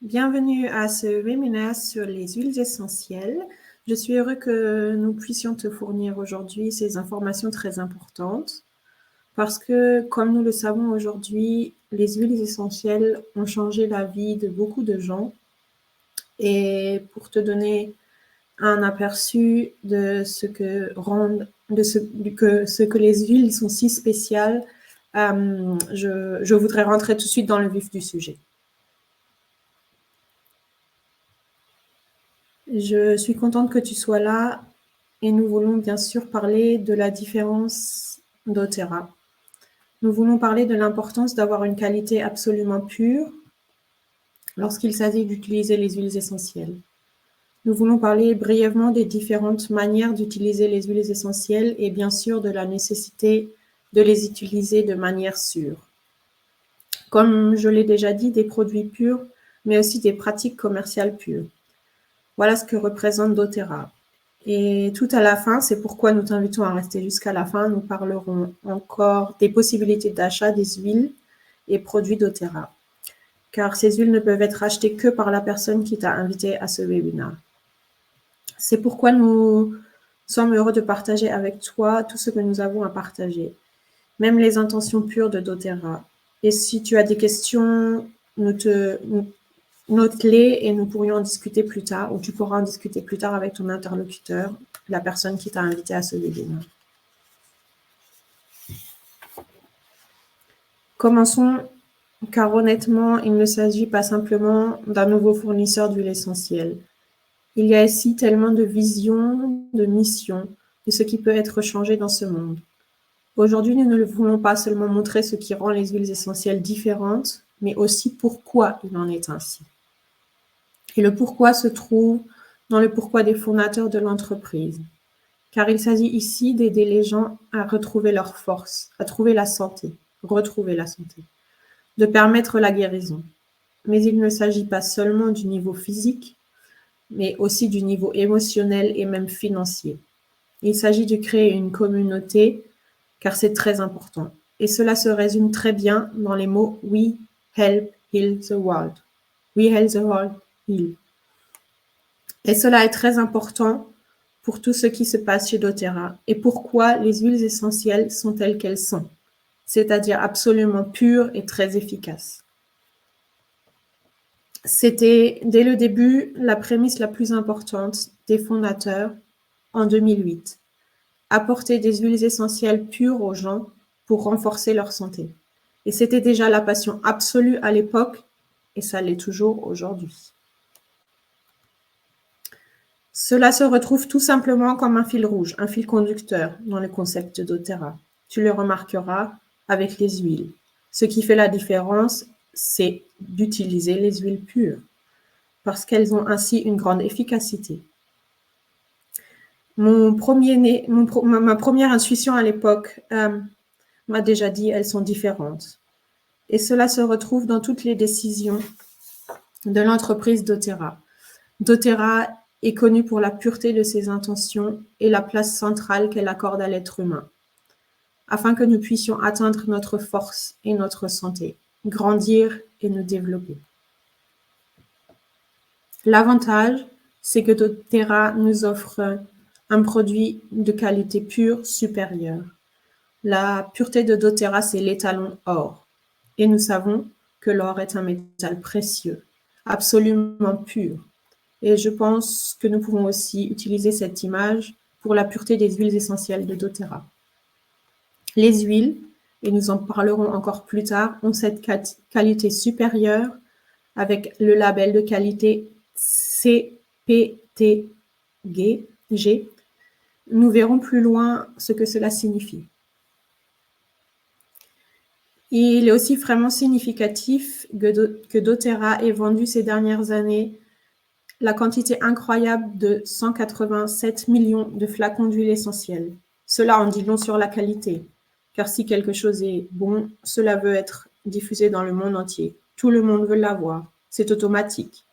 Bienvenue à ce webinaire sur les huiles essentielles. Je suis heureux que nous puissions te fournir aujourd'hui ces informations très importantes parce que, comme nous le savons aujourd'hui, les huiles essentielles ont changé la vie de beaucoup de gens. Et pour te donner un aperçu de ce que les huiles sont si spéciales, je voudrais rentrer tout de suite dans le vif du sujet. Je suis contente que tu sois là et nous voulons bien sûr parler de la différence doTERRA. Nous voulons parler de l'importance d'avoir une qualité absolument pure lorsqu'il s'agit d'utiliser les huiles essentielles. Nous voulons parler brièvement des différentes manières d'utiliser les huiles essentielles et bien sûr de la nécessité de les utiliser de manière sûre. Comme je l'ai déjà dit, des produits purs, mais aussi des pratiques commerciales pures. Voilà ce que représente doTERRA. Et tout à la fin, c'est pourquoi nous t'invitons à rester jusqu'à la fin. Nous parlerons encore des possibilités d'achat des huiles et produits doTERRA, car ces huiles ne peuvent être achetées que par la personne qui t'a invité à ce webinaire. C'est pourquoi nous sommes heureux de partager avec toi tout ce que nous avons à partager, même les intentions pures de doTERRA. Et si tu as des questions, note-les et nous pourrions en discuter plus tard, ou tu pourras en discuter plus tard avec ton interlocuteur, la personne qui t'a invité à ce webinaire. Commençons, car honnêtement, il ne s'agit pas simplement d'un nouveau fournisseur d'huile essentielle. Il y a ici tellement de visions, de missions, de ce qui peut être changé dans ce monde. Aujourd'hui, nous ne voulons pas seulement montrer ce qui rend les huiles essentielles différentes, mais aussi pourquoi il en est ainsi. Et le pourquoi se trouve dans le pourquoi des fondateurs de l'entreprise. Car il s'agit ici d'aider les gens à retrouver leur force, à trouver la santé, retrouver la santé, de permettre la guérison. Mais il ne s'agit pas seulement du niveau physique, mais aussi du niveau émotionnel et même financier. Il s'agit de créer une communauté, car c'est très important. Et cela se résume très bien dans les mots « We help heal the world ». We help the world heal. Et cela est très important pour tout ce qui se passe chez doTERRA et pourquoi les huiles essentielles sont telles qu'elles sont, c'est-à-dire absolument pures et très efficaces. C'était dès le début la prémisse la plus importante des fondateurs en 2008, apporter des huiles essentielles pures aux gens pour renforcer leur santé. Et c'était déjà la passion absolue à l'époque et ça l'est toujours aujourd'hui. Cela se retrouve tout simplement comme un fil rouge, un fil conducteur dans le concept de doTERRA. Tu le remarqueras avec les huiles. Ce qui fait la différence, c'est d'utiliser les huiles pures, parce qu'elles ont ainsi une grande efficacité. Ma première intuition à l'époque m'a déjà dit elles sont différentes. Et cela se retrouve dans toutes les décisions de l'entreprise doTERRA. doTERRA est connue pour la pureté de ses intentions et la place centrale qu'elle accorde à l'être humain, afin que nous puissions atteindre notre force et notre santé, grandir et nous développer. L'avantage, c'est que doTERRA nous offre un produit de qualité pure supérieure. La pureté de doTERRA, c'est l'étalon or. Et nous savons que l'or est un métal précieux, absolument pur. Et je pense que nous pouvons aussi utiliser cette image pour la pureté des huiles essentielles de doTERRA. Les huiles, et nous en parlerons encore plus tard, ont cette qualité supérieure avec le label de qualité CPTG. Nous verrons plus loin ce que cela signifie. Il est aussi vraiment significatif que doTERRA ait vendu ces dernières années la quantité incroyable de 187 millions de flacons d'huile essentielle. Cela en dit long sur la qualité, car si quelque chose est bon, cela veut être diffusé dans le monde entier. Tout le monde veut l'avoir, c'est automatique.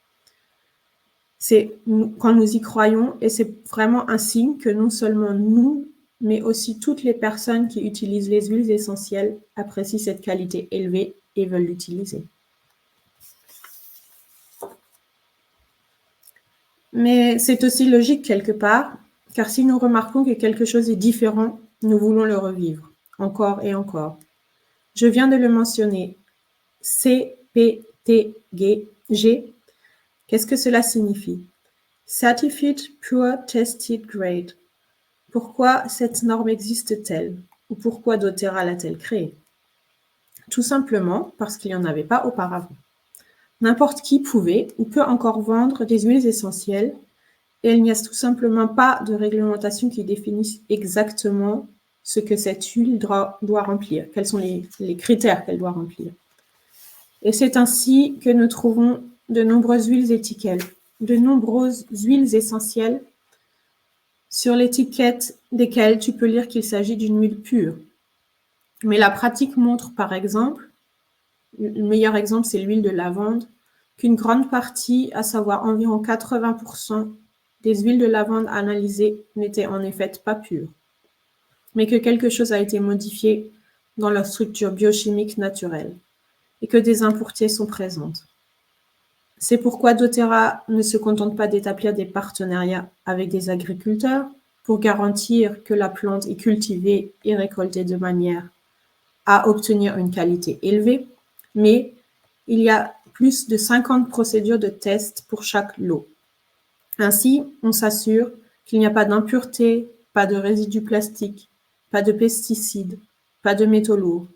C'est quand nous y croyons, et c'est vraiment un signe que non seulement nous, mais aussi toutes les personnes qui utilisent les huiles essentielles apprécient cette qualité élevée et veulent l'utiliser. Mais c'est aussi logique quelque part, car si nous remarquons que quelque chose est différent, nous voulons le revivre, encore et encore. Je viens de le mentionner, CPTG. Qu'est-ce que cela signifie? Certified Pure Tested Grade. Pourquoi cette norme existe-t-elle? Ou pourquoi doTERRA l'a-t-elle créée? Tout simplement parce qu'il n'y en avait pas auparavant. N'importe qui pouvait ou peut encore vendre des huiles essentielles et il n'y a tout simplement pas de réglementation qui définisse exactement ce que cette huile doit remplir, quels sont les critères qu'elle doit remplir. Et c'est ainsi que nous trouvons de nombreuses huiles essentielles sur l'étiquette desquelles tu peux lire qu'il s'agit d'une huile pure. Mais la pratique montre par exemple, le meilleur exemple c'est l'huile de lavande, qu'une grande partie, à savoir environ 80% des huiles de lavande analysées n'étaient en effet pas pures, mais que quelque chose a été modifié dans leur structure biochimique naturelle et que des impuretés sont présentes. C'est pourquoi doTERRA ne se contente pas d'établir des partenariats avec des agriculteurs pour garantir que la plante est cultivée et récoltée de manière à obtenir une qualité élevée, mais il y a plus de 50 procédures de test pour chaque lot. Ainsi, on s'assure qu'il n'y a pas d'impuretés, pas de résidus plastiques, pas de pesticides, pas de métaux lourds,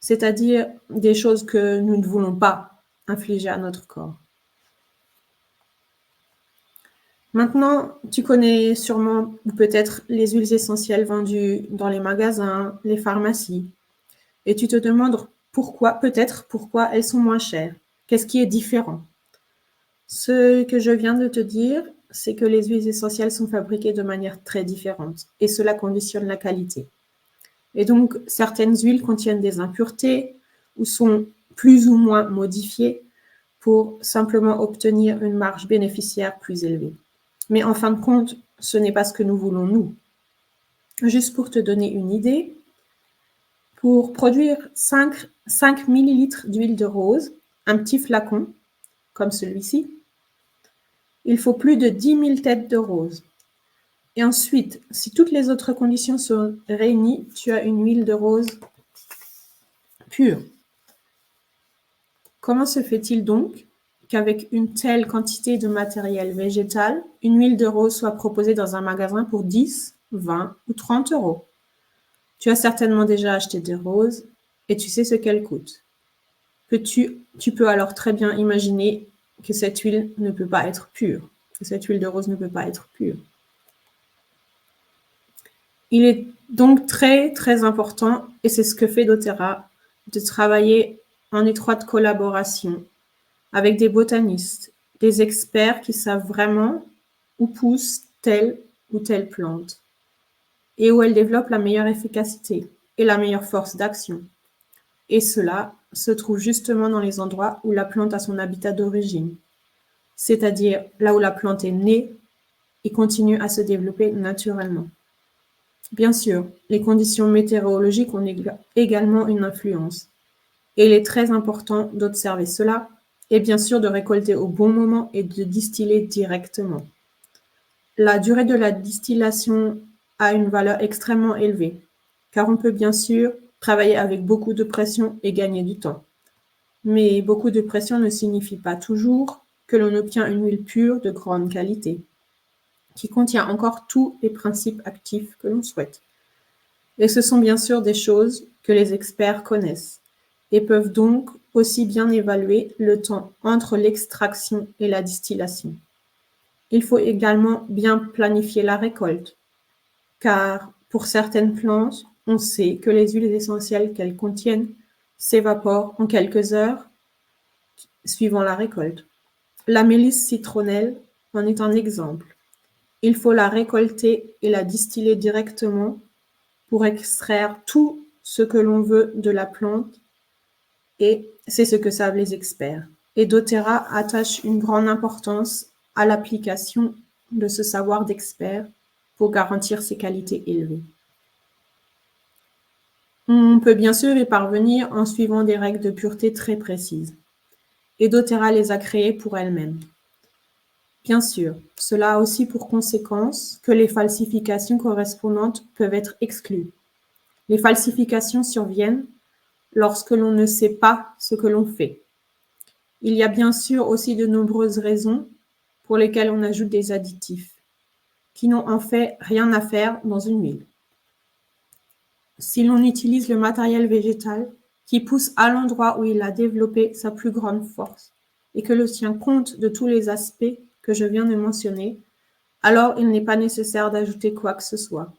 c'est-à-dire des choses que nous ne voulons pas infliger à notre corps. Maintenant, tu connais sûrement ou peut-être les huiles essentielles vendues dans les magasins, les pharmacies, et tu te demandes pourquoi elles sont moins chères. Qu'est-ce qui est différent? Ce que je viens de te dire, c'est que les huiles essentielles sont fabriquées de manière très différente et cela conditionne la qualité. Et donc, certaines huiles contiennent des impuretés ou sont plus ou moins modifiées pour simplement obtenir une marge bénéficiaire plus élevée. Mais en fin de compte, ce n'est pas ce que nous voulons nous. Juste pour te donner une idée, pour produire 5 ml d'huile de rose, un petit flacon, comme celui-ci, il faut plus de 10 000 têtes de rose. Et ensuite, si toutes les autres conditions sont réunies, tu as une huile de rose pure. Comment se fait-il donc qu'avec une telle quantité de matériel végétal, une huile de rose soit proposée dans un magasin pour 10, 20 ou 30 euros? Tu as certainement déjà acheté des roses et tu sais ce qu'elles coûtent. Tu peux alors très bien imaginer que cette huile ne peut pas être pure, que cette huile de rose ne peut pas être pure. Il est donc très, très important, et c'est ce que fait doTERRA, de travailler en étroite collaboration avec des botanistes, des experts qui savent vraiment où pousse telle ou telle plante et où elle développe la meilleure efficacité et la meilleure force d'action. Et cela se trouve justement dans les endroits où la plante a son habitat d'origine, c'est-à-dire là où la plante est née et continue à se développer naturellement. Bien sûr, les conditions météorologiques ont également une influence, et il est très important d'observer cela et bien sûr de récolter au bon moment et de distiller directement. La durée de la distillation a une valeur extrêmement élevée, car on peut bien sûr travailler avec beaucoup de pression et gagner du temps. Mais beaucoup de pression ne signifie pas toujours que l'on obtient une huile pure de grande qualité, qui contient encore tous les principes actifs que l'on souhaite. Et ce sont bien sûr des choses que les experts connaissent et peuvent donc aussi bien évaluer le temps entre l'extraction et la distillation. Il faut également bien planifier la récolte, car pour certaines plantes, on sait que les huiles essentielles qu'elles contiennent s'évaporent en quelques heures suivant la récolte. La mélisse citronnelle en est un exemple. Il faut la récolter et la distiller directement pour extraire tout ce que l'on veut de la plante, et c'est ce que savent les experts. Et doTERRA attache une grande importance à l'application de ce savoir d'expert pour garantir ses qualités élevées. On peut bien sûr y parvenir en suivant des règles de pureté très précises, et doTERRA les a créées pour elle-même. Bien sûr, cela a aussi pour conséquence que les falsifications correspondantes peuvent être exclues. Les falsifications surviennent lorsque l'on ne sait pas ce que l'on fait. Il y a bien sûr aussi de nombreuses raisons pour lesquelles on ajoute des additifs, qui n'ont en fait rien à faire dans une huile. Si l'on utilise le matériel végétal qui pousse à l'endroit où il a développé sa plus grande force et que l'on tient compte de tous les aspects que je viens de mentionner, alors il n'est pas nécessaire d'ajouter quoi que ce soit.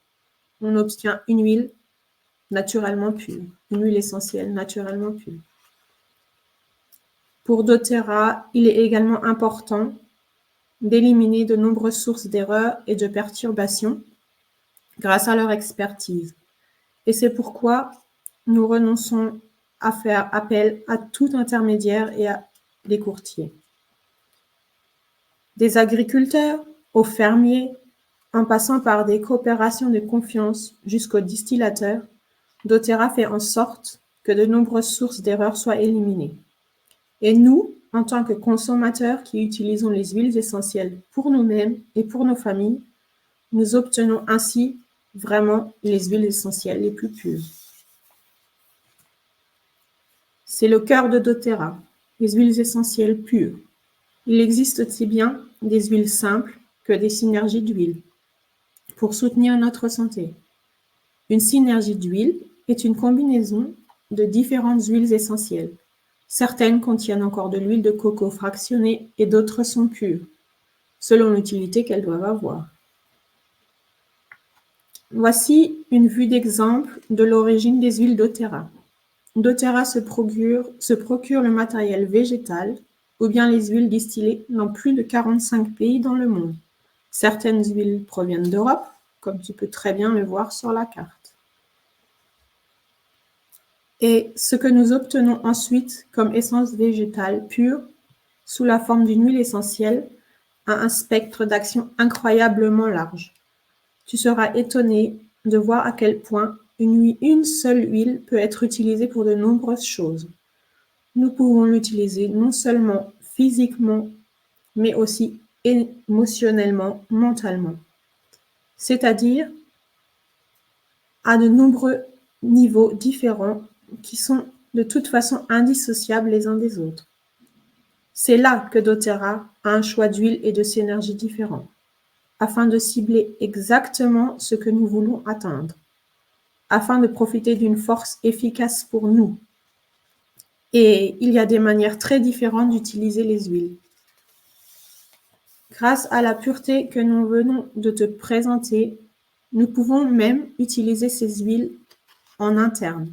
On obtient une huile naturellement pure, une huile essentielle naturellement pure. Pour doTERRA, il est également important d'éliminer de nombreuses sources d'erreurs et de perturbations grâce à leur expertise. Et c'est pourquoi nous renonçons à faire appel à tout intermédiaire et à des courtiers. Des agriculteurs aux fermiers, en passant par des coopérations de confiance jusqu'aux distillateurs, doTERRA fait en sorte que de nombreuses sources d'erreurs soient éliminées. Et nous, en tant que consommateurs qui utilisons les huiles essentielles pour nous-mêmes et pour nos familles, nous obtenons ainsi vraiment les huiles essentielles les plus pures. C'est le cœur de doTERRA, les huiles essentielles pures. Il existe aussi bien des huiles simples que des synergies d'huile pour soutenir notre santé. Une synergie d'huile est une combinaison de différentes huiles essentielles. Certaines contiennent encore de l'huile de coco fractionnée et d'autres sont pures, selon l'utilité qu'elles doivent avoir. Voici une vue d'exemple de l'origine des huiles doTERRA. doTERRA se procure le matériel végétal ou bien les huiles distillées dans plus de 45 pays dans le monde. Certaines huiles proviennent d'Europe, comme tu peux très bien le voir sur la carte. Et ce que nous obtenons ensuite comme essence végétale pure, sous la forme d'une huile essentielle, a un spectre d'action incroyablement large. Tu seras étonné de voir à quel point une seule huile peut être utilisée pour de nombreuses choses. Nous pouvons l'utiliser non seulement physiquement, mais aussi émotionnellement, mentalement. C'est-à-dire à de nombreux niveaux différents qui sont de toute façon indissociables les uns des autres. C'est là que doTERRA a un choix d'huile et de synergie différents, afin de cibler exactement ce que nous voulons atteindre, afin de profiter d'une force efficace pour nous. Et il y a des manières très différentes d'utiliser les huiles. Grâce à la pureté que nous venons de te présenter, nous pouvons même utiliser ces huiles en interne.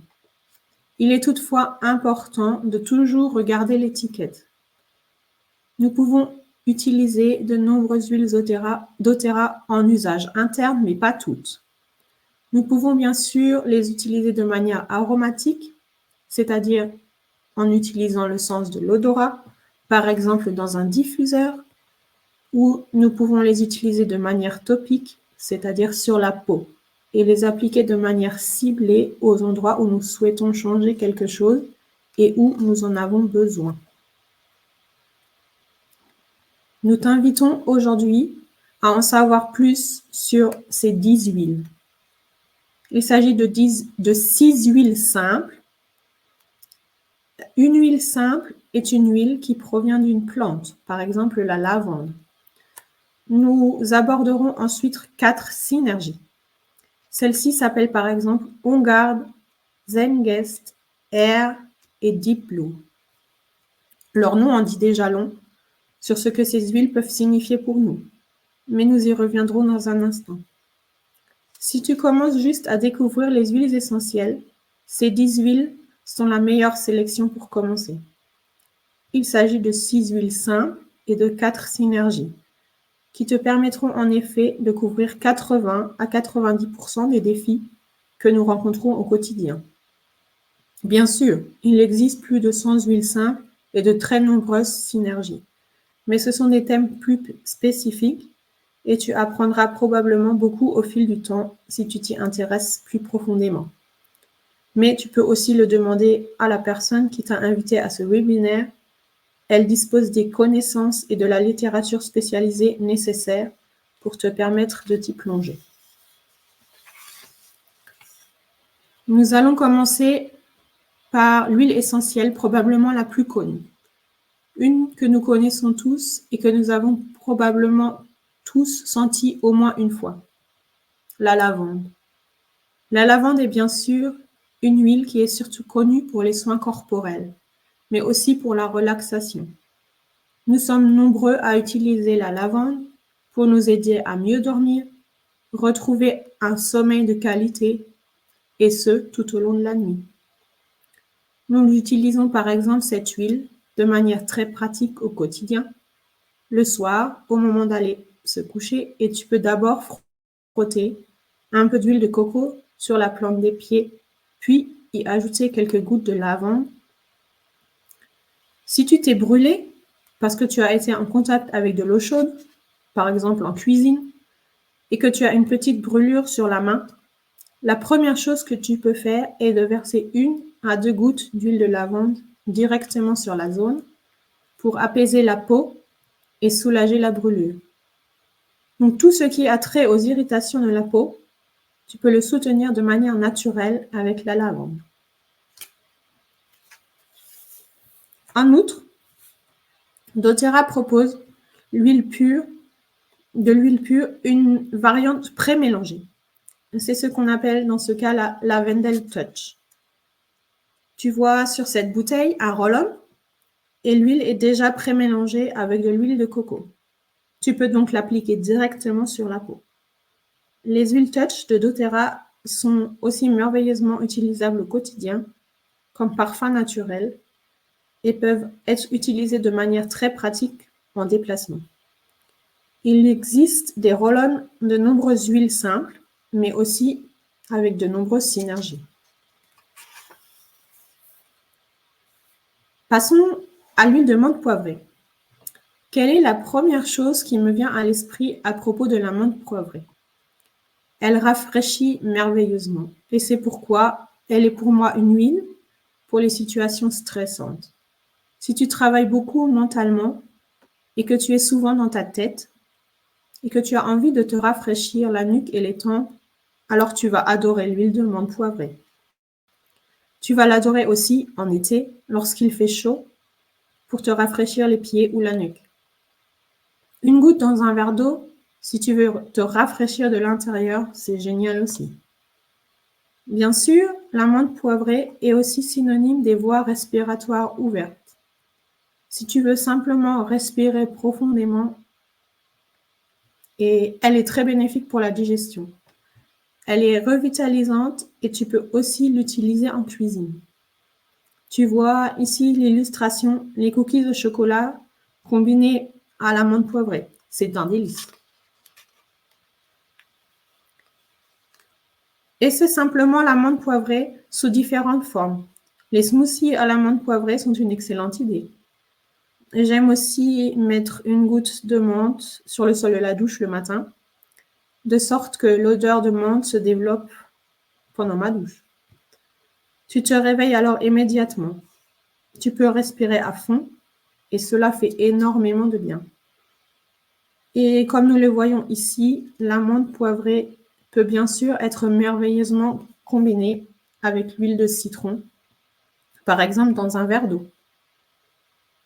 Il est toutefois important de toujours regarder l'étiquette. Nous pouvons utiliser de nombreuses huiles doTERRA en usage interne, mais pas toutes. Nous pouvons bien sûr les utiliser de manière aromatique, c'est-à-dire en utilisant le sens de l'odorat, par exemple dans un diffuseur, ou nous pouvons les utiliser de manière topique, c'est-à-dire sur la peau, et les appliquer de manière ciblée aux endroits où nous souhaitons changer quelque chose et où nous en avons besoin. Nous t'invitons aujourd'hui à en savoir plus sur ces 10 huiles. Il s'agit de 6 huiles simples. Une huile simple est une huile qui provient d'une plante, par exemple la lavande. Nous aborderons ensuite 4 synergies. Celles-ci s'appellent par exemple On Guard, Zengest, Air et Deep Blue. Leur nom en dit déjà long sur ce que ces huiles peuvent signifier pour nous, mais nous y reviendrons dans un instant. Si tu commences juste à découvrir les huiles essentielles, ces 10 huiles sont la meilleure sélection pour commencer. Il s'agit de 6 huiles simples et de 4 synergies, qui te permettront en effet de couvrir 80 à 90% des défis que nous rencontrons au quotidien. Bien sûr, il existe plus de 100 huiles simples et de très nombreuses synergies, mais ce sont des thèmes plus spécifiques et tu apprendras probablement beaucoup au fil du temps si tu t'y intéresses plus profondément. Mais tu peux aussi le demander à la personne qui t'a invité à ce webinaire. Elle dispose des connaissances et de la littérature spécialisée nécessaires pour te permettre de t'y plonger. Nous allons commencer par l'huile essentielle, probablement la plus connue. Une que nous connaissons tous et que nous avons probablement tous sentie au moins une fois. La lavande. La lavande est bien sûr une huile qui est surtout connue pour les soins corporels, mais aussi pour la relaxation. Nous sommes nombreux à utiliser la lavande pour nous aider à mieux dormir, retrouver un sommeil de qualité, et ce, tout au long de la nuit. Nous utilisons par exemple cette huile de manière très pratique au quotidien, le soir, au moment d'aller se coucher, et tu peux d'abord frotter un peu d'huile de coco sur la plante des pieds, puis y ajouter quelques gouttes de lavande. Si tu t'es brûlé parce que tu as été en contact avec de l'eau chaude, par exemple en cuisine, et que tu as une petite brûlure sur la main, la première chose que tu peux faire est de verser 1 à 2 gouttes d'huile de lavande directement sur la zone pour apaiser la peau et soulager la brûlure. Donc tout ce qui a trait aux irritations de la peau, tu peux le soutenir de manière naturelle avec la lavande. En outre, doTERRA propose de l'huile pure, une variante pré-mélangée. C'est ce qu'on appelle dans ce cas la Lavendel Touch. Tu vois sur cette bouteille un roll-on et l'huile est déjà pré-mélangée avec de l'huile de coco. Tu peux donc l'appliquer directement sur la peau. Les huiles Touch de doTERRA sont aussi merveilleusement utilisables au quotidien comme parfum naturel et peuvent être utilisées de manière très pratique en déplacement. Il existe des roll-on de nombreuses huiles simples, mais aussi avec de nombreuses synergies. Passons à l'huile de menthe poivrée. Quelle est la première chose qui me vient à l'esprit à propos de la menthe poivrée? Elle rafraîchit merveilleusement et c'est pourquoi elle est pour moi une huile pour les situations stressantes. Si tu travailles beaucoup mentalement et que tu es souvent dans ta tête et que tu as envie de te rafraîchir la nuque et les tempes, alors tu vas adorer l'huile de menthe poivrée. Tu vas l'adorer aussi en été lorsqu'il fait chaud pour te rafraîchir les pieds ou la nuque. Une goutte dans un verre d'eau, si tu veux te rafraîchir de l'intérieur, c'est génial aussi. Bien sûr, la menthe poivrée est aussi synonyme des voies respiratoires ouvertes. Si tu veux simplement respirer profondément, et elle est très bénéfique pour la digestion. Elle est revitalisante et tu peux aussi l'utiliser en cuisine. Tu vois ici l'illustration, les cookies au chocolat combinés à la menthe poivrée. C'est un délice. Et c'est simplement la menthe poivrée sous différentes formes. Les smoothies à la menthe poivrée sont une excellente idée. J'aime aussi mettre une goutte de menthe sur le sol de la douche le matin, de sorte que l'odeur de menthe se développe pendant ma douche. Tu te réveilles alors immédiatement. Tu peux respirer à fond et cela fait énormément de bien. Et comme nous le voyons ici, la menthe poivrée peut bien sûr être merveilleusement combinée avec l'huile de citron, par exemple dans un verre d'eau.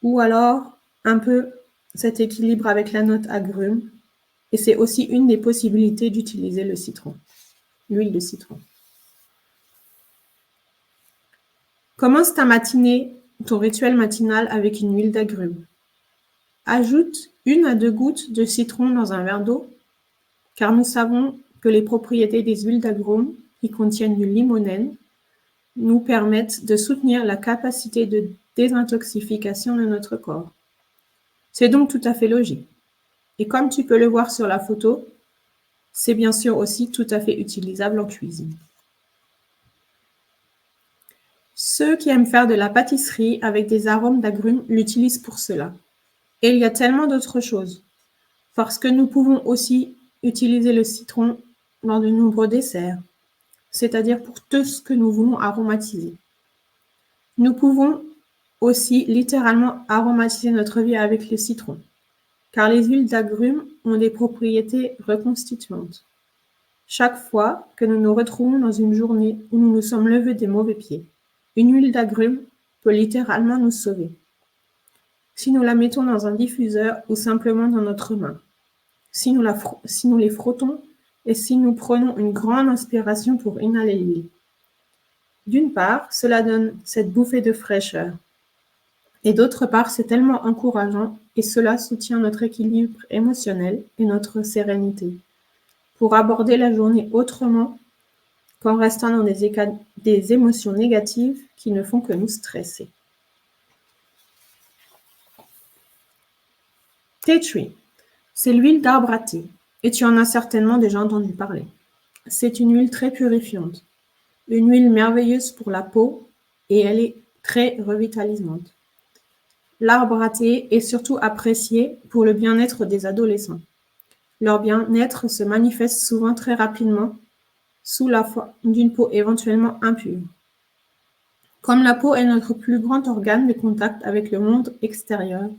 Ou alors un peu cet équilibre avec la note agrumes. Et c'est aussi une des possibilités d'utiliser le citron, l'huile de citron. Commence ta matinée, ton rituel matinal avec une huile d'agrumes. Ajoute 1 à 2 gouttes de citron dans un verre d'eau, car nous savons que les propriétés des huiles d'agrumes qui contiennent du limonène nous permettent de soutenir la capacité de désintoxication de notre corps. C'est donc tout à fait logique. Et comme tu peux le voir sur la photo, c'est bien sûr aussi tout à fait utilisable en cuisine. Ceux qui aiment faire de la pâtisserie avec des arômes d'agrumes l'utilisent pour cela. Et il y a tellement d'autres choses, parce que nous pouvons aussi utiliser le citron dans de nombreux desserts, c'est-à-dire pour tout ce que nous voulons aromatiser. Nous pouvons aussi littéralement aromatiser notre vie avec le citron, car les huiles d'agrumes ont des propriétés reconstituantes. Chaque fois que nous nous retrouvons dans une journée où nous nous sommes levés des mauvais pieds, une huile d'agrumes peut littéralement nous sauver. Si nous la mettons dans un diffuseur ou simplement dans notre main, si nous les frottons et si nous prenons une grande inspiration pour inhaler l'huile. D'une part, cela donne cette bouffée de fraîcheur. Et d'autre part, c'est tellement encourageant et cela soutient notre équilibre émotionnel et notre sérénité pour aborder la journée autrement qu'en restant dans des émotions négatives qui ne font que nous stresser. Tea tree, c'est l'huile d'arbre à thé et tu en as certainement déjà entendu parler. C'est une huile très purifiante, une huile merveilleuse pour la peau et elle est très revitalisante. L'arbre à thé est surtout apprécié pour le bien-être des adolescents. Leur bien-être se manifeste souvent très rapidement sous la forme d'une peau éventuellement impure. Comme la peau est notre plus grand organe de contact avec le monde extérieur,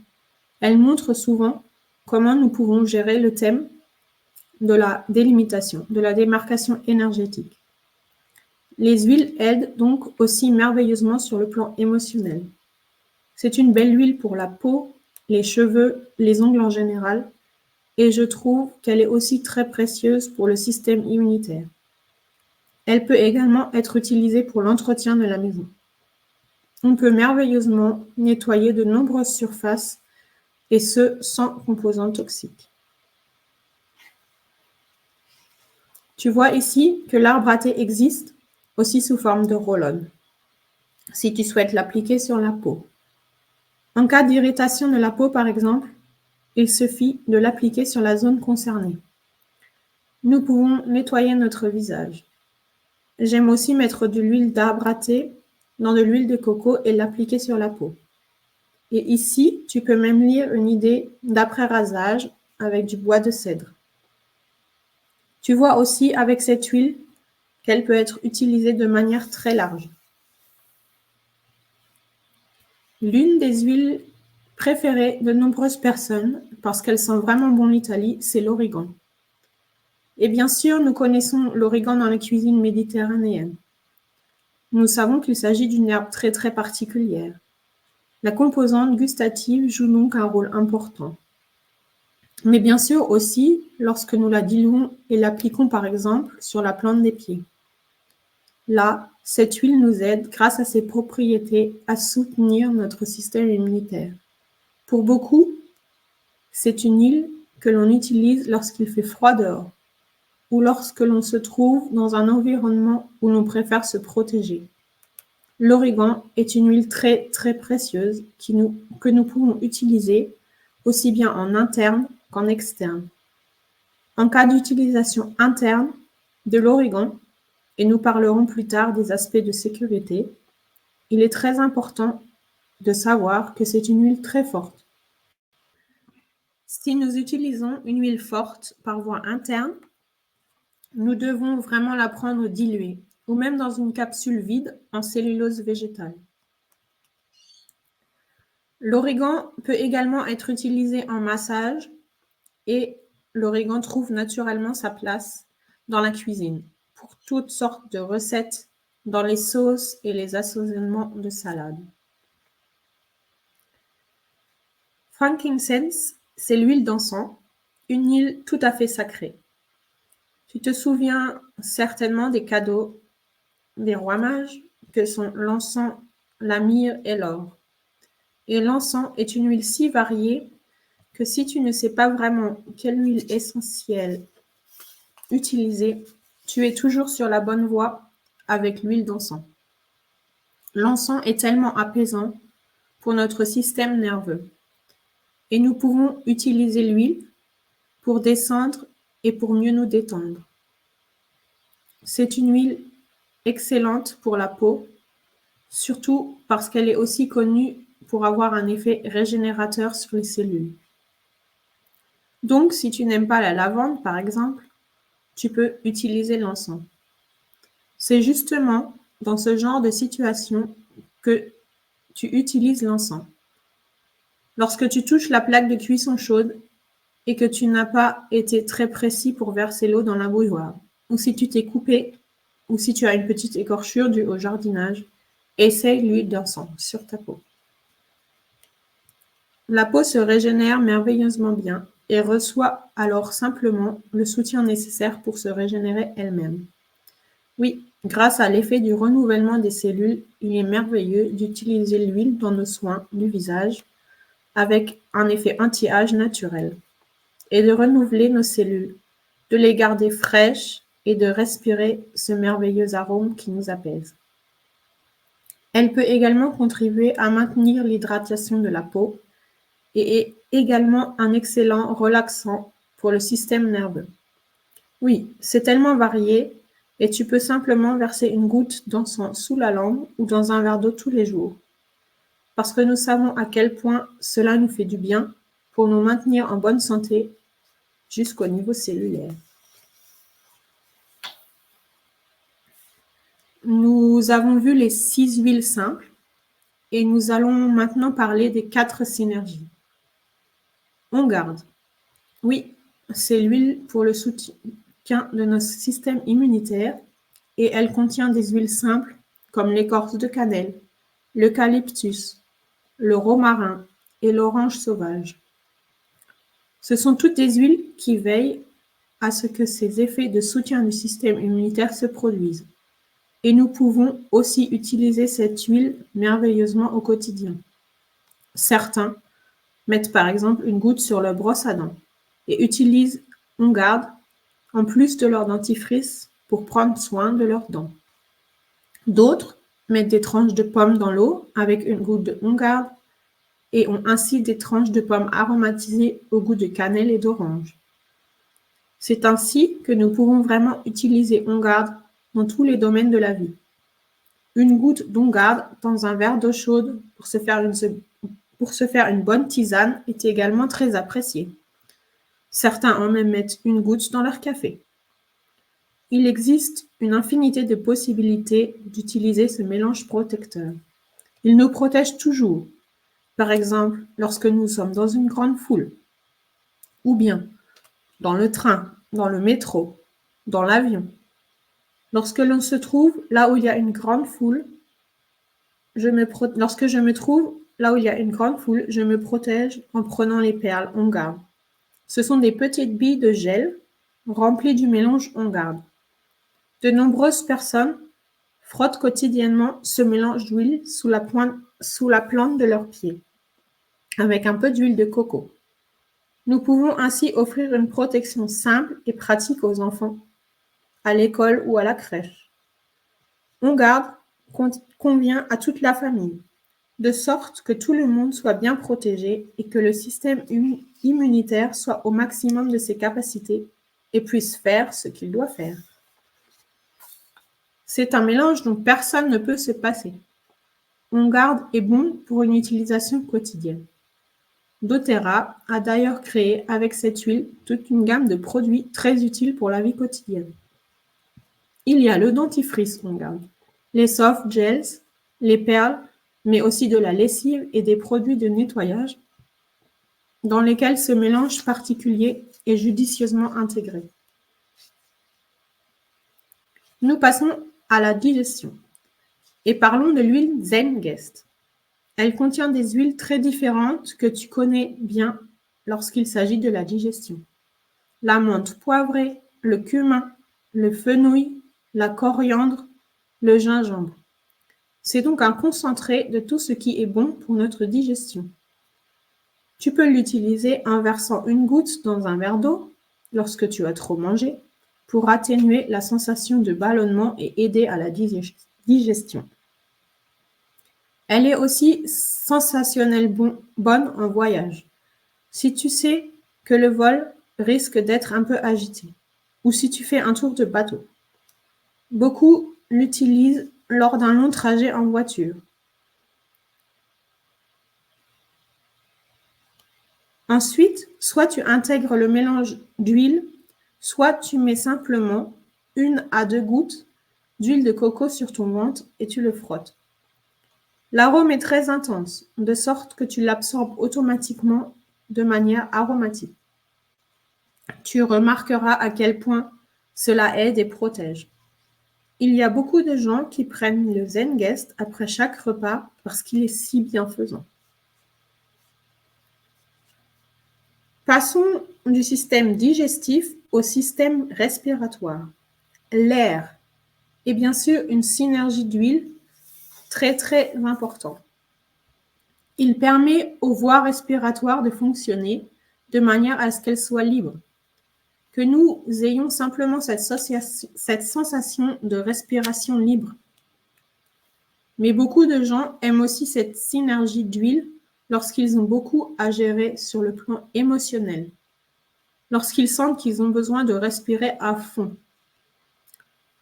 elle montre souvent comment nous pouvons gérer le thème de la délimitation, de la démarcation énergétique. Les huiles aident donc aussi merveilleusement sur le plan émotionnel. C'est une belle huile pour la peau, les cheveux, les ongles en général, et je trouve qu'elle est aussi très précieuse pour le système immunitaire. Elle peut également être utilisée pour l'entretien de la maison. On peut merveilleusement nettoyer de nombreuses surfaces et ce sans composants toxiques. Tu vois ici que l'arbre à thé existe aussi sous forme de roll-on, si tu souhaites l'appliquer sur la peau. En cas d'irritation de la peau par exemple, il suffit de l'appliquer sur la zone concernée. Nous pouvons nettoyer notre visage. J'aime aussi mettre de l'huile d'arbre à thé dans de l'huile de coco et l'appliquer sur la peau. Et ici, tu peux même lire une idée d'après-rasage avec du bois de cèdre. Tu vois aussi avec cette huile qu'elle peut être utilisée de manière très large. L'une des huiles préférées de nombreuses personnes, parce qu'elle sent vraiment bon l'Italie, c'est l'origan. Et bien sûr, nous connaissons l'origan dans la cuisine méditerranéenne. Nous savons qu'il s'agit d'une herbe très très particulière. La composante gustative joue donc un rôle important. Mais bien sûr aussi lorsque nous la diluons et l'appliquons par exemple sur la plante des pieds. Là, cette huile nous aide, grâce à ses propriétés, à soutenir notre système immunitaire. Pour beaucoup, c'est une huile que l'on utilise lorsqu'il fait froid dehors ou lorsque l'on se trouve dans un environnement où l'on préfère se protéger. L'origan est une huile très très précieuse que nous pouvons utiliser aussi bien en interne qu'en externe. En cas d'utilisation interne de l'origan, et nous parlerons plus tard des aspects de sécurité, il est très important de savoir que c'est une huile très forte. Si nous utilisons une huile forte par voie interne, nous devons vraiment la prendre diluée ou même dans une capsule vide en cellulose végétale. L'origan peut également être utilisé en massage et l'origan trouve naturellement sa place dans la cuisine pour toutes sortes de recettes dans les sauces et les assaisonnements de salade. Frankincense, c'est l'huile d'encens, une huile tout à fait sacrée. Tu te souviens certainement des cadeaux des rois mages que sont l'encens, la myrrhe et l'or. Et l'encens est une huile si variée que si tu ne sais pas vraiment quelle huile essentielle utiliser, tu es toujours sur la bonne voie avec l'huile d'encens. L'encens est tellement apaisant pour notre système nerveux et nous pouvons utiliser l'huile pour descendre et pour mieux nous détendre. C'est une huile excellente pour la peau, surtout parce qu'elle est aussi connue pour avoir un effet régénérateur sur les cellules. Donc, si tu n'aimes pas la lavande, par exemple, tu peux utiliser l'encens. C'est justement dans ce genre de situation que tu utilises l'encens. Lorsque tu touches la plaque de cuisson chaude et que tu n'as pas été très précis pour verser l'eau dans la bouilloire, ou si tu t'es coupé, ou si tu as une petite écorchure due au jardinage, essaye l'huile d'encens sur ta peau. La peau se régénère merveilleusement bien et reçoit alors simplement le soutien nécessaire pour se régénérer elle-même. Oui, grâce à l'effet du renouvellement des cellules, il est merveilleux d'utiliser l'huile dans nos soins du visage avec un effet anti-âge naturel et de renouveler nos cellules, de les garder fraîches et de respirer ce merveilleux arôme qui nous apaise. Elle peut également contribuer à maintenir l'hydratation de la peau et est également un excellent relaxant pour le système nerveux. Oui, c'est tellement varié et tu peux simplement verser une goutte d'encens sous la langue ou dans un verre d'eau tous les jours. Parce que nous savons à quel point cela nous fait du bien pour nous maintenir en bonne santé jusqu'au niveau cellulaire. Nous avons vu les 6 huiles simples et nous allons maintenant parler des 4 synergies. On garde. Oui, c'est l'huile pour le soutien de notre système immunitaire et elle contient des huiles simples comme l'écorce de cannelle, l'eucalyptus, le romarin et l'orange sauvage. Ce sont toutes des huiles qui veillent à ce que ces effets de soutien du système immunitaire se produisent. Et nous pouvons aussi utiliser cette huile merveilleusement au quotidien. Certains mettent par exemple une goutte sur leur brosse à dents et utilisent On Garde en plus de leur dentifrice pour prendre soin de leurs dents. D'autres mettent des tranches de pommes dans l'eau avec une goutte de On Garde et ont ainsi des tranches de pommes aromatisées au goût de cannelle et d'orange. C'est ainsi que nous pouvons vraiment utiliser On Garde dans tous les domaines de la vie. Une goutte d'On Garde dans un verre d'eau chaude pour se faire une bonne tisane est également très appréciée. Certains en même mettent une goutte dans leur café. Il existe une infinité de possibilités d'utiliser ce mélange protecteur. Il nous protège toujours, par exemple lorsque nous sommes dans une grande foule, ou bien dans le train, dans le métro, dans l'avion. Lorsque l'on se trouve là où il y a une grande foule, lorsque je me trouve là où il y a une grande foule, je me protège en prenant les perles On Garde. Ce sont des petites billes de gel remplies du mélange On Garde. De nombreuses personnes frottent quotidiennement ce mélange d'huile sous la plante de leurs pieds, avec un peu d'huile de coco. Nous pouvons ainsi offrir une protection simple et pratique aux enfants, à l'école ou à la crèche. On Garde convient à toute la famille, de sorte que tout le monde soit bien protégé et que le système immunitaire soit au maximum de ses capacités et puisse faire ce qu'il doit faire. C'est un mélange dont personne ne peut se passer. On Garde est bon pour une utilisation quotidienne. doTERRA a d'ailleurs créé avec cette huile toute une gamme de produits très utiles pour la vie quotidienne. Il y a le dentifrice On Garde, les soft gels, les perles, mais aussi de la lessive et des produits de nettoyage dans lesquels ce mélange particulier est judicieusement intégré. Nous passons à la digestion et parlons de l'huile Zen-Guest. Elle contient des huiles très différentes que tu connais bien lorsqu'il s'agit de la digestion. La menthe poivrée, le cumin, le fenouil, la coriandre, le gingembre. C'est donc un concentré de tout ce qui est bon pour notre digestion. Tu peux l'utiliser en versant une goutte dans un verre d'eau lorsque tu as trop mangé pour atténuer la sensation de ballonnement et aider à la digestion. Elle est aussi sensationnellement bonne en voyage. Si tu sais que le vol risque d'être un peu agité, ou si tu fais un tour de bateau. Beaucoup l'utilisent lors d'un long trajet en voiture. Ensuite, soit tu intègres le mélange d'huile, soit tu mets simplement 1 à 2 gouttes d'huile de coco sur ton ventre et tu le frottes. L'arôme est très intense, de sorte que tu l'absorbes automatiquement de manière aromatique. Tu remarqueras à quel point cela aide et protège. Il y a beaucoup de gens qui prennent le Zengest après chaque repas parce qu'il est si bienfaisant. Passons du système digestif au système respiratoire. L'air est bien sûr une synergie d'huile très très importante. Il permet aux voies respiratoires de fonctionner de manière à ce qu'elles soient libres. Que nous ayons simplement cette sensation de respiration libre. Mais beaucoup de gens aiment aussi cette synergie d'huile lorsqu'ils ont beaucoup à gérer sur le plan émotionnel, lorsqu'ils sentent qu'ils ont besoin de respirer à fond.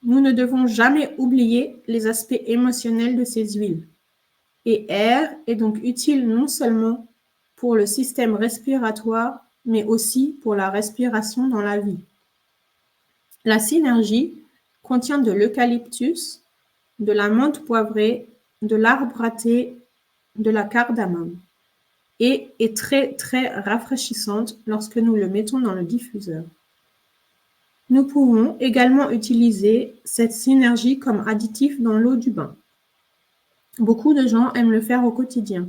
Nous ne devons jamais oublier les aspects émotionnels de ces huiles. Et air est donc utile non seulement pour le système respiratoire, mais aussi pour la respiration dans la vie. La synergie contient de l'eucalyptus, de la menthe poivrée, de l'arbre à thé, de la cardamome et est très très rafraîchissante lorsque nous le mettons dans le diffuseur. Nous pouvons également utiliser cette synergie comme additif dans l'eau du bain. Beaucoup de gens aiment le faire au quotidien.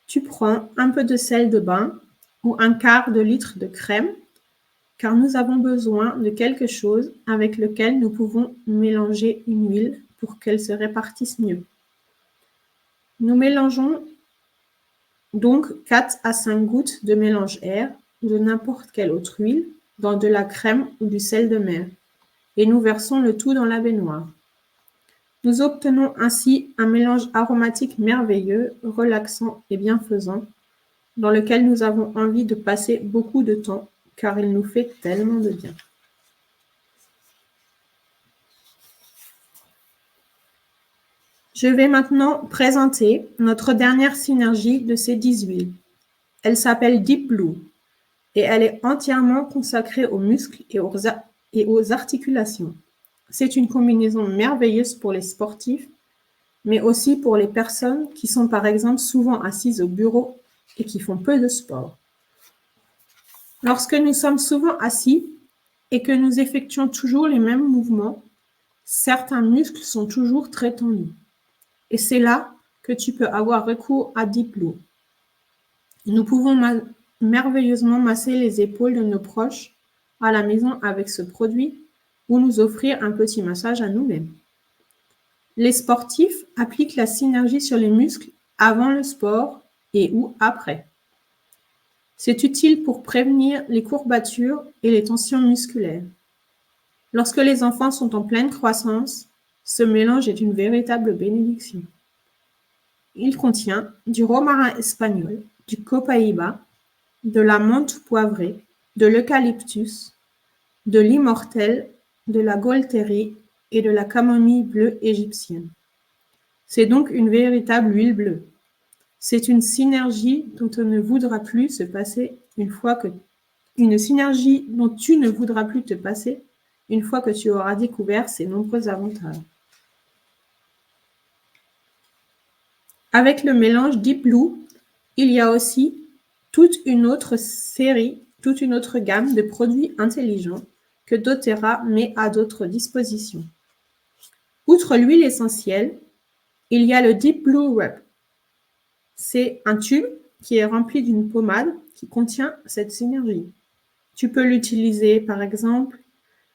Tu prends un peu de sel de bain ou un quart de litre de crème, car nous avons besoin de quelque chose avec lequel nous pouvons mélanger une huile pour qu'elle se répartisse mieux. Nous mélangeons donc 4 à 5 gouttes de mélange air ou de n'importe quelle autre huile dans de la crème ou du sel de mer et nous versons le tout dans la baignoire. Nous obtenons ainsi un mélange aromatique merveilleux, relaxant et bienfaisant dans lequel nous avons envie de passer beaucoup de temps car il nous fait tellement de bien. Je vais maintenant présenter notre dernière synergie de ces 10 huiles. Elle s'appelle Deep Blue et elle est entièrement consacrée aux muscles et aux articulations. C'est une combinaison merveilleuse pour les sportifs, mais aussi pour les personnes qui sont par exemple souvent assises au bureau et qui font peu de sport. Lorsque nous sommes souvent assis et que nous effectuons toujours les mêmes mouvements, certains muscles sont toujours très tendus. Et c'est là que tu peux avoir recours à Deep Blue. Nous pouvons merveilleusement masser les épaules de nos proches à la maison avec ce produit ou nous offrir un petit massage à nous-mêmes. Les sportifs appliquent la synergie sur les muscles avant le sport et ou après. C'est utile pour prévenir les courbatures et les tensions musculaires. Lorsque les enfants sont en pleine croissance, ce mélange est une véritable bénédiction. Il contient du romarin espagnol, du copaïba, de la menthe poivrée, de l'eucalyptus, de l'immortelle, de la gaultérie et de la camomille bleue égyptienne. C'est donc une véritable huile bleue. C'est une synergie dont on ne voudra plus se passer une synergie dont tu ne voudras plus te passer une fois que tu auras découvert ses nombreux avantages. Avec le mélange Deep Blue, il y a aussi toute une autre gamme de produits intelligents que doTERRA met à d'autres dispositions. Outre l'huile essentielle, il y a le Deep Blue Rub. C'est un tube qui est rempli d'une pommade qui contient cette synergie. Tu peux l'utiliser par exemple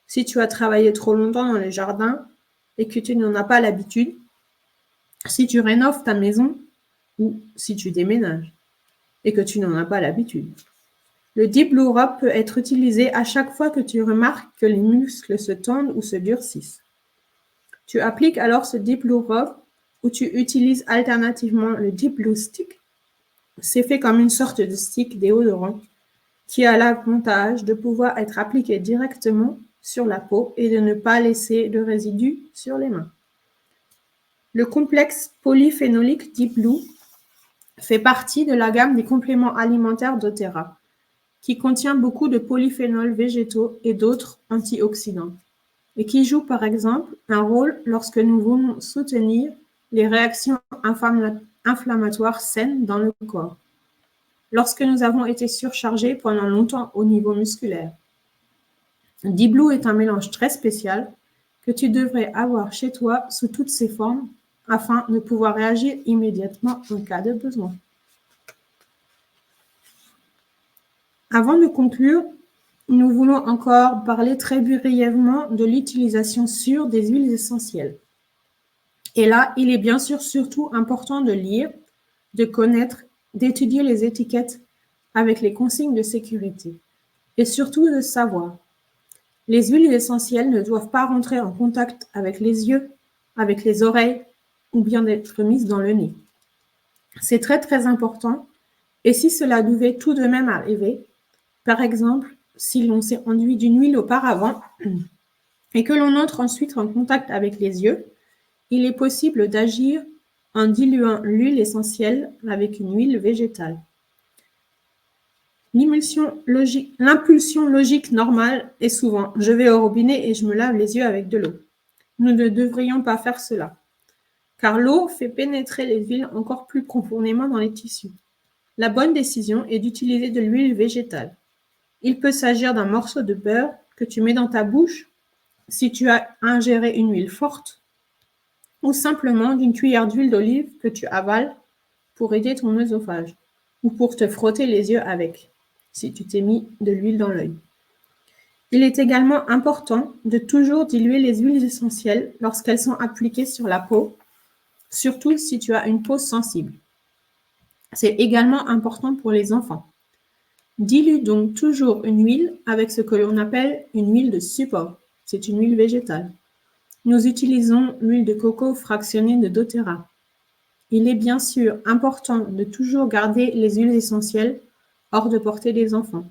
si tu as travaillé trop longtemps dans les jardins et que tu n'en as pas l'habitude, si tu rénoves ta maison ou si tu déménages et que tu n'en as pas l'habitude. Le Deep Blue Rub peut être utilisé à chaque fois que tu remarques que les muscles se tendent ou se durcissent. Tu appliques alors ce Deep Blue Rub ou tu utilises alternativement le Deep Blue Stick. C'est fait comme une sorte de stick déodorant qui a l'avantage de pouvoir être appliqué directement sur la peau et de ne pas laisser de résidus sur les mains. Le complexe polyphénolique Deep Blue fait partie de la gamme des compléments alimentaires doTERRA, qui contient beaucoup de polyphénols végétaux et d'autres antioxydants, et qui joue par exemple un rôle lorsque nous voulons soutenir les réactions inflammatoires saines dans le corps. Lorsque nous avons été surchargés pendant longtemps au niveau musculaire. Deep Blue est un mélange très spécial que tu devrais avoir chez toi sous toutes ses formes afin de pouvoir réagir immédiatement en cas de besoin. Avant de conclure, nous voulons encore parler très brièvement de l'utilisation sûre des huiles essentielles. Et là, il est bien sûr surtout important de lire, de connaître, d'étudier les étiquettes avec les consignes de sécurité et surtout de savoir. Les huiles essentielles ne doivent pas rentrer en contact avec les yeux, avec les oreilles ou bien être mises dans le nez. C'est très très important et si cela devait tout de même arriver, par exemple, si l'on s'est enduit d'une huile auparavant et que l'on entre ensuite en contact avec les yeux, il est possible d'agir en diluant l'huile essentielle avec une huile végétale. L'impulsion logique normale est souvent « je vais au robinet et je me lave les yeux avec de l'eau ». Nous ne devrions pas faire cela, car l'eau fait pénétrer les huiles encore plus profondément dans les tissus. La bonne décision est d'utiliser de l'huile végétale. Il peut s'agir d'un morceau de beurre que tu mets dans ta bouche si tu as ingéré une huile forte, ou simplement d'une cuillère d'huile d'olive que tu avales pour aider ton œsophage, ou pour te frotter les yeux avec, si tu t'es mis de l'huile dans l'œil. Il est également important de toujours diluer les huiles essentielles lorsqu'elles sont appliquées sur la peau, surtout si tu as une peau sensible. C'est également important pour les enfants. Dilue donc toujours une huile avec ce que l'on appelle une huile de support. C'est une huile végétale. Nous utilisons l'huile de coco fractionnée de doTERRA. Il est bien sûr important de toujours garder les huiles essentielles hors de portée des enfants.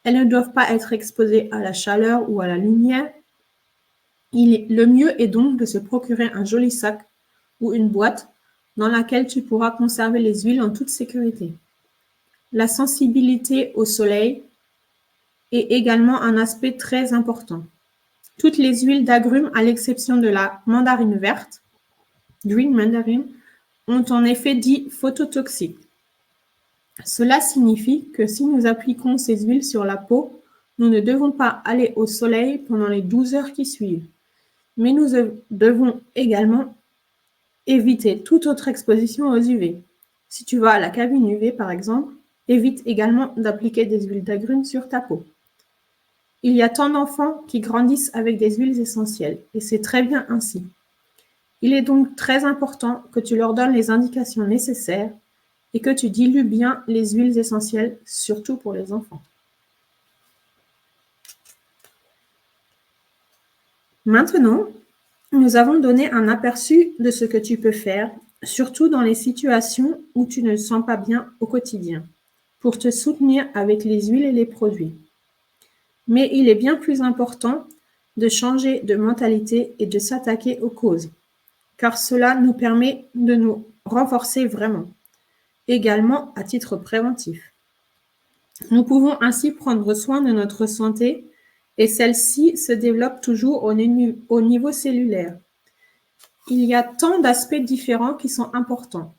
Elles ne doivent pas être exposées à la chaleur ou à la lumière. Le mieux est donc de se procurer un joli sac ou une boîte dans laquelle tu pourras conserver les huiles en toute sécurité. La sensibilité au soleil est également un aspect très important. Toutes les huiles d'agrumes, à l'exception de la mandarine verte, green mandarin, ont un effet dit phototoxique. Cela signifie que si nous appliquons ces huiles sur la peau, nous ne devons pas aller au soleil pendant les 12 heures qui suivent. Mais nous devons également éviter toute autre exposition aux UV. Si tu vas à la cabine UV par exemple, évite également d'appliquer des huiles d'agrumes sur ta peau. Il y a tant d'enfants qui grandissent avec des huiles essentielles et c'est très bien ainsi. Il est donc très important que tu leur donnes les indications nécessaires et que tu dilues bien les huiles essentielles, surtout pour les enfants. Maintenant, nous avons donné un aperçu de ce que tu peux faire, surtout dans les situations où tu ne te sens pas bien au quotidien, pour te soutenir avec les huiles et les produits. Mais il est bien plus important de changer de mentalité et de s'attaquer aux causes, car cela nous permet de nous renforcer vraiment, également à titre préventif. Nous pouvons ainsi prendre soin de notre santé et celle-ci se développe toujours au niveau cellulaire. Il y a tant d'aspects différents qui sont importants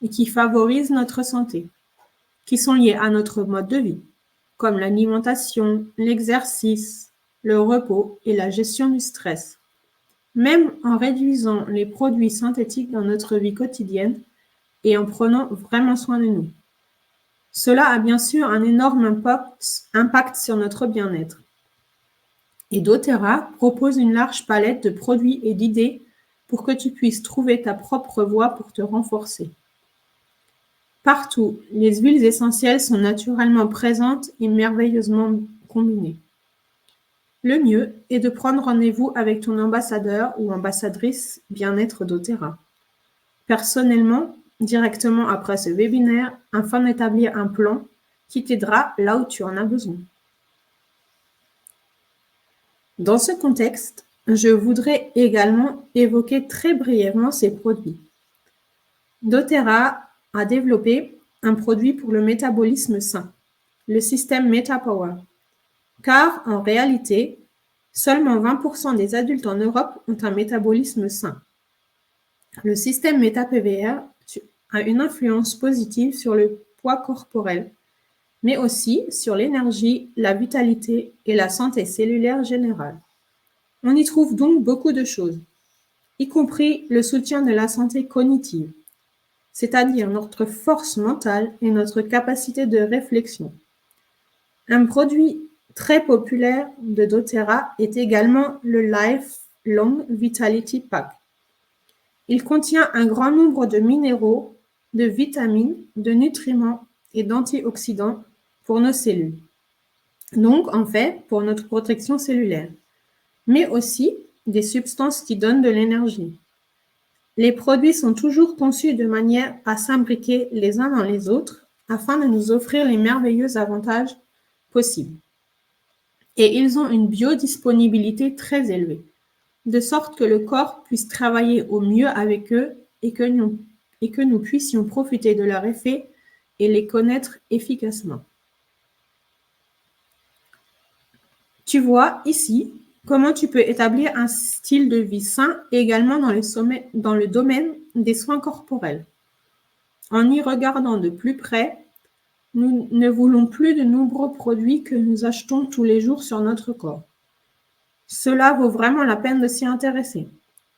et qui favorisent notre santé, qui sont liés à notre mode de vie, comme l'alimentation, l'exercice, le repos et la gestion du stress. Même en réduisant les produits synthétiques dans notre vie quotidienne et en prenant vraiment soin de nous. Cela a bien sûr un énorme impact sur notre bien-être. Et doTERRA propose une large palette de produits et d'idées pour que tu puisses trouver ta propre voie pour te renforcer. Partout, les huiles essentielles sont naturellement présentes et merveilleusement combinées. Le mieux est de prendre rendez-vous avec ton ambassadeur ou ambassadrice bien-être doTERRA. Personnellement, directement après ce webinaire, afin d'établir un plan qui t'aidera là où tu en as besoin. Dans ce contexte, je voudrais également évoquer très brièvement ces produits. doTERRA a développé un produit pour le métabolisme sain, le système MetaPower, car en réalité, seulement 20% des adultes en Europe ont un métabolisme sain. Le système META-PVR a une influence positive sur le poids corporel, mais aussi sur l'énergie, la vitalité et la santé cellulaire générale. On y trouve donc beaucoup de choses, y compris le soutien de la santé cognitive, c'est-à-dire notre force mentale et notre capacité de réflexion. Un produit très populaire de doTERRA est également le Lifelong Vitality Pack. Il contient un grand nombre de minéraux, de vitamines, de nutriments et d'antioxydants pour nos cellules. Donc, en fait, pour notre protection cellulaire, mais aussi des substances qui donnent de l'énergie. Les produits sont toujours conçus de manière à s'imbriquer les uns dans les autres afin de nous offrir les merveilleux avantages possibles. Et ils ont une biodisponibilité très élevée, de sorte que le corps puisse travailler au mieux avec eux et que nous puissions profiter de leur effet et les connaître efficacement. Tu vois ici comment tu peux établir un style de vie sain également dans le domaine des soins corporels. En y regardant de plus près, nous ne voulons plus de nombreux produits que nous achetons tous les jours sur notre corps. Cela vaut vraiment la peine de s'y intéresser.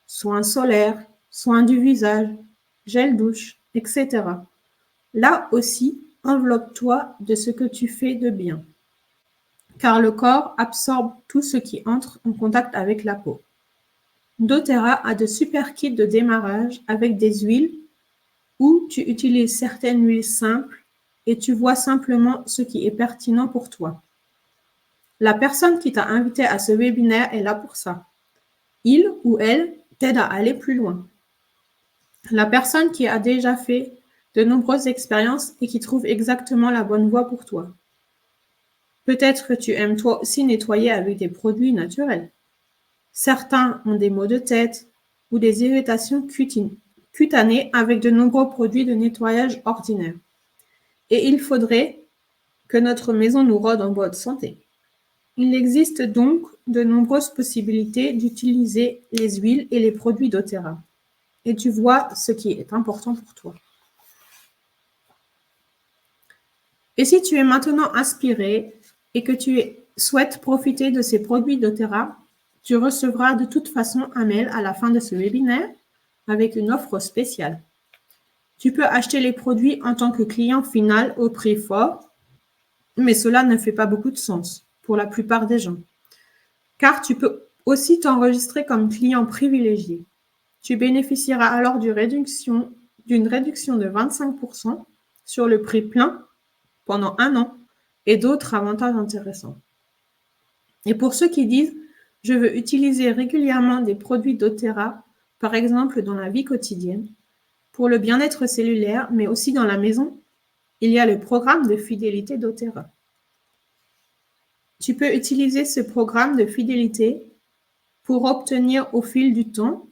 Soins solaires, soins du visage, gel douche, etc. Là aussi, enveloppe-toi de ce que tu fais de bien, car le corps absorbe tout ce qui entre en contact avec la peau. doTERRA a de super kits de démarrage avec des huiles où tu utilises certaines huiles simples et tu vois simplement ce qui est pertinent pour toi. La personne qui t'a invité à ce webinaire est là pour ça. Il ou elle t'aide à aller plus loin. La personne qui a déjà fait de nombreuses expériences et qui trouve exactement la bonne voie pour toi. Peut-être que tu aimes toi aussi nettoyer avec des produits naturels. Certains ont des maux de tête ou des irritations cutanées avec de nombreux produits de nettoyage ordinaires. Et il faudrait que notre maison nous rôde en bonne santé. Il existe donc de nombreuses possibilités d'utiliser les huiles et les produits doTERRA. Et tu vois ce qui est important pour toi. Et si tu es maintenant inspiré et que tu souhaites profiter de ces produits doTERRA, tu recevras de toute façon un mail à la fin de ce webinaire avec une offre spéciale. Tu peux acheter les produits en tant que client final au prix fort, mais cela ne fait pas beaucoup de sens pour la plupart des gens. Car tu peux aussi t'enregistrer comme client privilégié. Tu bénéficieras alors d'une réduction de 25% sur le prix plein pendant 1 an et d'autres avantages intéressants. Et pour ceux qui disent « Je veux utiliser régulièrement des produits doTERRA, par exemple dans la vie quotidienne, pour le bien-être cellulaire, mais aussi dans la maison », il y a le programme de fidélité doTERRA. Tu peux utiliser ce programme de fidélité pour obtenir au fil du temps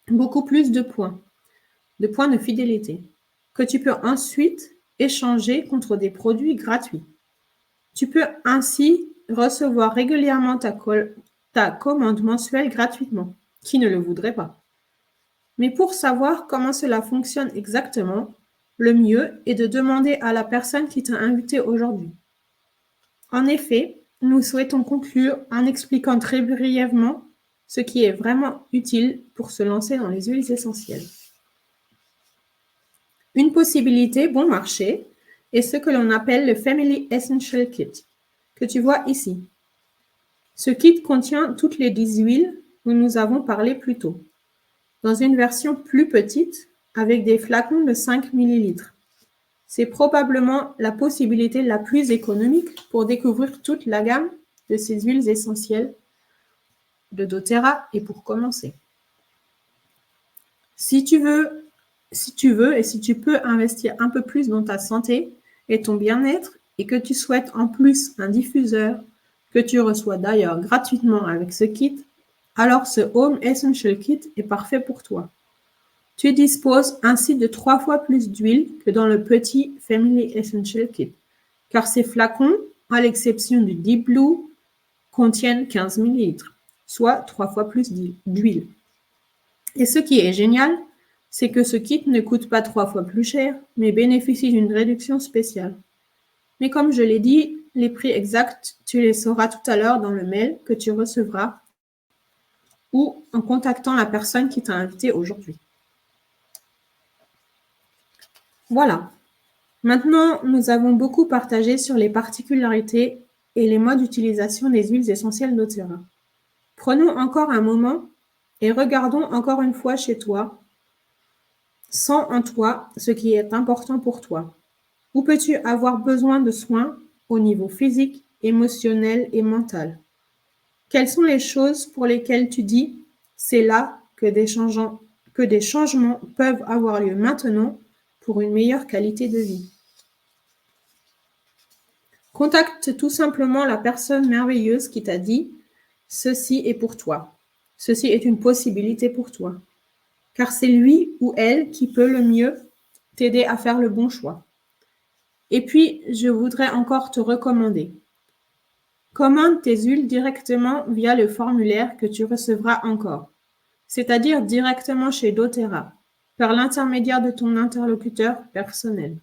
beaucoup plus de points de fidélité, que tu peux ensuite échanger contre des produits gratuits. Tu peux ainsi recevoir régulièrement ta commande mensuelle gratuitement. Qui ne le voudrait pas? Mais pour savoir comment cela fonctionne exactement, le mieux est de demander à la personne qui t'a invité aujourd'hui. En effet, nous souhaitons conclure en expliquant très brièvement ce qui est vraiment utile pour se lancer dans les huiles essentielles. Une possibilité bon marché est ce que l'on appelle le Family Essential Kit, que tu vois ici. Ce kit contient toutes les 10 huiles dont nous avons parlé plus tôt, dans une version plus petite avec des flacons de 5 ml. C'est probablement la possibilité la plus économique pour découvrir toute la gamme de ces huiles essentielles de doTERRA et pour commencer. Si tu veux et si tu peux investir un peu plus dans ta santé et ton bien-être et que tu souhaites en plus un diffuseur que tu reçois d'ailleurs gratuitement avec ce kit, alors ce Home Essential Kit est parfait pour toi. Tu disposes ainsi de 3 fois plus d'huile que dans le petit Family Essential Kit, car ces flacons, à l'exception du Deep Blue, contiennent 15 ml, soit 3 fois plus d'huile. Et ce qui est génial, c'est que ce kit ne coûte pas 3 fois plus cher, mais bénéficie d'une réduction spéciale. Mais comme je l'ai dit, les prix exacts, tu les sauras tout à l'heure dans le mail que tu recevras ou en contactant la personne qui t'a invité aujourd'hui. Voilà. Maintenant, nous avons beaucoup partagé sur les particularités et les modes d'utilisation des huiles essentielles doTERRA. Prenons encore un moment et regardons encore une fois chez toi, sens en toi ce qui est important pour toi. Où peux-tu avoir besoin de soins au niveau physique, émotionnel et mental? Quelles sont les choses pour lesquelles tu dis « c'est là que des changements peuvent avoir lieu maintenant pour une meilleure qualité de vie ». Contacte tout simplement la personne merveilleuse qui t'a dit « ceci est pour toi, ceci est une possibilité pour toi », car c'est lui ou elle qui peut le mieux t'aider à faire le bon choix. Et puis, je voudrais encore te recommander. Commande tes huiles directement via le formulaire que tu recevras encore, c'est-à-dire directement chez doTERRA, par l'intermédiaire de ton interlocuteur personnel.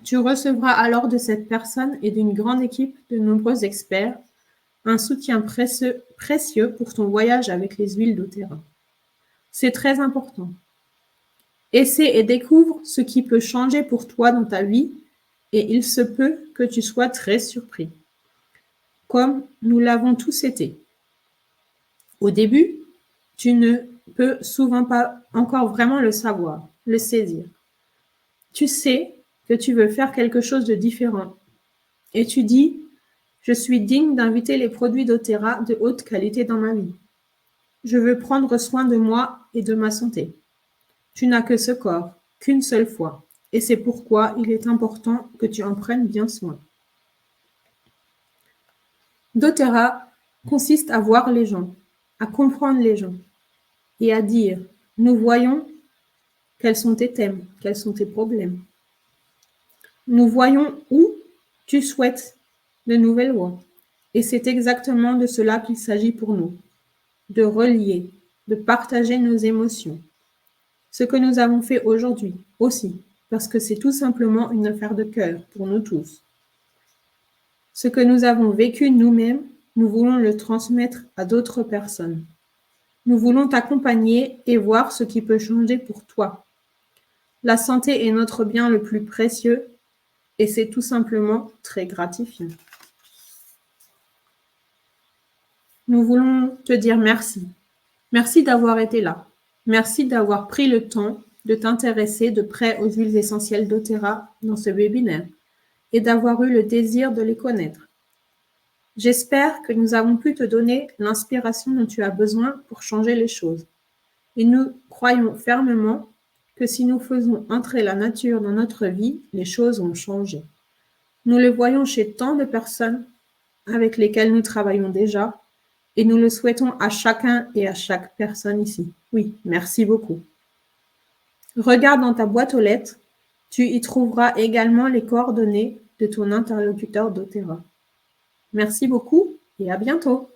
Tu recevras alors de cette personne et d'une grande équipe de nombreux experts un soutien précieux pour ton voyage avec les huiles doTERRA. C'est très important. Essaie et découvre ce qui peut changer pour toi dans ta vie et il se peut que tu sois très surpris, comme nous l'avons tous été. Au début, tu ne peux souvent pas encore vraiment le savoir, le saisir. Tu sais que tu veux faire quelque chose de différent et tu dis « Je suis digne d'inviter les produits doTERRA de haute qualité dans ma vie. Je veux prendre soin de moi et de ma santé. » Tu n'as que ce corps, qu'une seule fois, et c'est pourquoi il est important que tu en prennes bien soin. doTERRA consiste à voir les gens, à comprendre les gens et à dire « Nous voyons quels sont tes thèmes, quels sont tes problèmes. Nous voyons où tu souhaites de nouvelles voies. » Et c'est exactement de cela qu'il s'agit pour nous, de relier, de partager nos émotions. Ce que nous avons fait aujourd'hui aussi, parce que c'est tout simplement une affaire de cœur pour nous tous. Ce que nous avons vécu nous-mêmes, nous voulons le transmettre à d'autres personnes. Nous voulons t'accompagner et voir ce qui peut changer pour toi. La santé est notre bien le plus précieux et c'est tout simplement très gratifiant. Nous voulons te dire merci. Merci d'avoir été là. Merci d'avoir pris le temps de t'intéresser de près aux huiles essentielles doTERRA dans ce webinaire et d'avoir eu le désir de les connaître. J'espère que nous avons pu te donner l'inspiration dont tu as besoin pour changer les choses. Et nous croyons fermement que si nous faisons entrer la nature dans notre vie, les choses vont changer. Nous le voyons chez tant de personnes avec lesquelles nous travaillons déjà et nous le souhaitons à chacun et à chaque personne ici. Oui, merci beaucoup. Regarde dans ta boîte aux lettres, tu y trouveras également les coordonnées de ton interlocuteur doTERRA. Merci beaucoup et à bientôt.